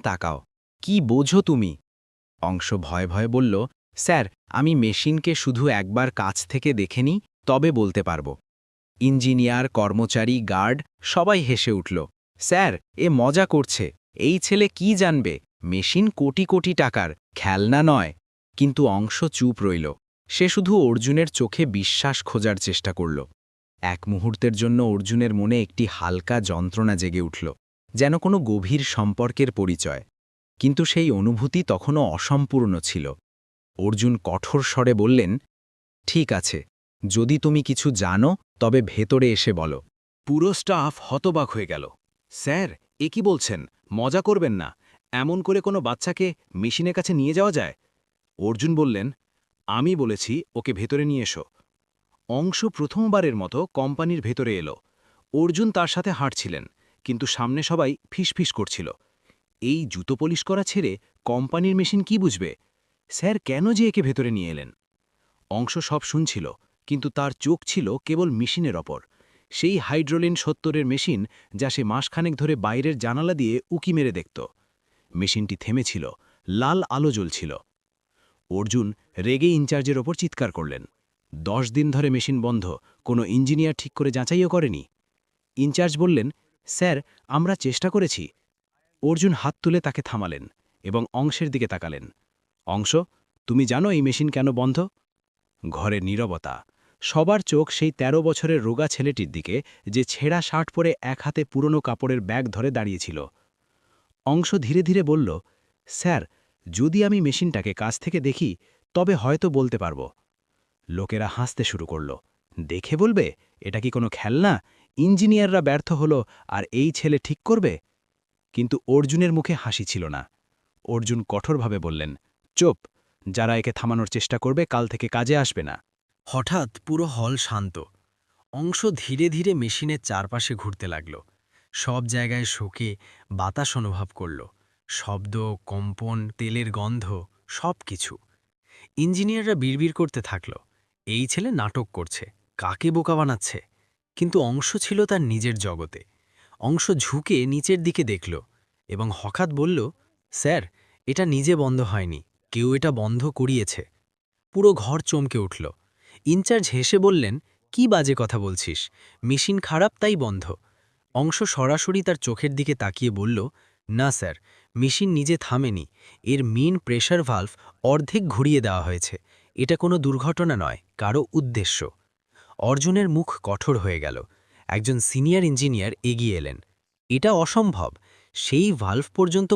তাকাও। কি বোঝো তুমি? অংশ ভয়ে ভয়ে বলল, স্যার, আমি মেশিনকে শুধু একবার কাছ থেকে দেখে নিই, তবে বলতে পারব। ইঞ্জিনিয়ার, কর্মচারী, গার্ড সবাই হেসে উঠল। স্যার, এ মজা করছে। এই ছেলে কি জানবে? মেশিন কোটি কোটি টাকার, খেলনা নয়। কিন্তু অংশ চুপ রইল। সে শুধু অর্জুনের চোখে বিশ্বাস খোঁজার চেষ্টা করল। এক মুহূর্তের জন্য অর্জুনের মনে একটি হালকা যন্ত্রণা জেগে উঠল, যেন কোনো গভীর সম্পর্কের পরিচয়। কিন্তু সেই অনুভূতি তখনও অসম্পূর্ণ ছিল। অর্জুন কঠোর স্বরে বললেন, ঠিক আছে, যদি তুমি কিছু জানো তবে ভেতরে এসে বলো। পুরো স্টাফ হতবাক হয়ে গেল। স্যার, এ কি বলছেন? মজা করবেন না। এমন করে কোনো বাচ্চাকে মেশিনের কাছে নিয়ে যাওয়া যায়? অর্জুন বললেন, আমি বলেছি ওকে ভেতরে নিয়ে এসো। অংশ প্রথমবারের মতো কোম্পানির ভেতরে এলো। অর্জুন তার সাথে হাঁটছিলেন, কিন্তু সামনে সবাই ফিসফিস করছিল। এই জুতো পলিশ করা ছেড়ে কোম্পানির মেশিন কি বুঝবে? স্যার কেন যে একে ভেতরে নিয়ে এলেন? অংশ সব শুনছিল, কিন্তু তার চোখ ছিল কেবল মেশিনের ওপর। সেই হাইড্রোলিন ৭০-এর মেশিন, যা সে মাসখানেক ধরে বাইরের জানালা দিয়ে উকি মেরে দেখত। মেশিনটি থেমেছিল, লাল আলো জ্বলছিল। অর্জুন রেগে ইনচার্জের ওপর চিৎকার করলেন, ১০ দিন ধরে মেশিন বন্ধ, কোনো ইঞ্জিনিয়ার ঠিক করে যাচাইও করেনি। ইনচার্জ বললেন, স্যার, আমরা চেষ্টা করেছি। অর্জুন হাত তুলে তাকে থামালেন এবং অংশের দিকে তাকালেন। অংশ, তুমি জানো এই মেশিন কেন বন্ধ? ঘরে নীরবতা। সবার চোখ সেই ১৩ বছরের রোগা ছেলেটির দিকে, যে ছেঁড়া শার্ট পরে এক হাতে পুরনো কাপড়ের ব্যাগ ধরে দাঁড়িয়েছিল। অংশ ধীরে ধীরে বলল, স্যার, যদি আমি মেশিনটাকে কাছ থেকে দেখি তবে হয়তো বলতে পারব। লোকেরা হাসতে শুরু করল। দেখে বলবে? এটা কি কোনো খেলনা? ইঞ্জিনিয়াররা ব্যর্থ হলো আর এই ছেলে ঠিক করবে? কিন্তু অর্জুনের মুখে হাসি ছিল না। অর্জুন কঠোরভাবে বললেন, চুপ, যারা একে থামানোর চেষ্টা করবে কাল থেকে কাজে আসবে না। হঠাৎ পুরো হল শান্ত। অংশ ধীরে ধীরে মেশিনের চারপাশে ঘুরতে লাগল। সব জায়গায় শোকে বাতাস অনুভব করল। শব্দ, কম্পন, তেলের গন্ধ, সব কিছু। ইঞ্জিনিয়াররা বিড়বিড় করতে থাকল, এই ছেলে নাটক করছে, কাকে বোকা বানাচ্ছে। কিন্তু অংশ ছিল তার নিজের জগতে। অংশ ঝুঁকে নিচের দিকে দেখল এবং হঠাৎ বলল, স্যার, এটা নিজে বন্ধ হয়নি, কেউ এটা বন্ধ করিয়েছে। পুরো ঘর চমকে উঠল। ইনচার্জ হেসে বললেন, কি বাজে কথা বলছিস? মেশিন খারাপ তাই বন্ধ। অংশ সরাসরি তার চোখের দিকে তাকিয়ে বলল, না স্যার, মেশিন নিজে থামেনি। এর মেইন প্রেশার ভালভ অর্ধেক ঘুরিয়ে দেওয়া হয়েছে। এটা কোনো দুর্ঘটনা নয়, কারো উদ্দেশ্য। অর্জুনের মুখ কঠোর হয়ে গেল। একজন সিনিয়র ইঞ্জিনিয়ার এগিয়ে এলেন। এটা অসম্ভব। সেই ভালভ পর্যন্ত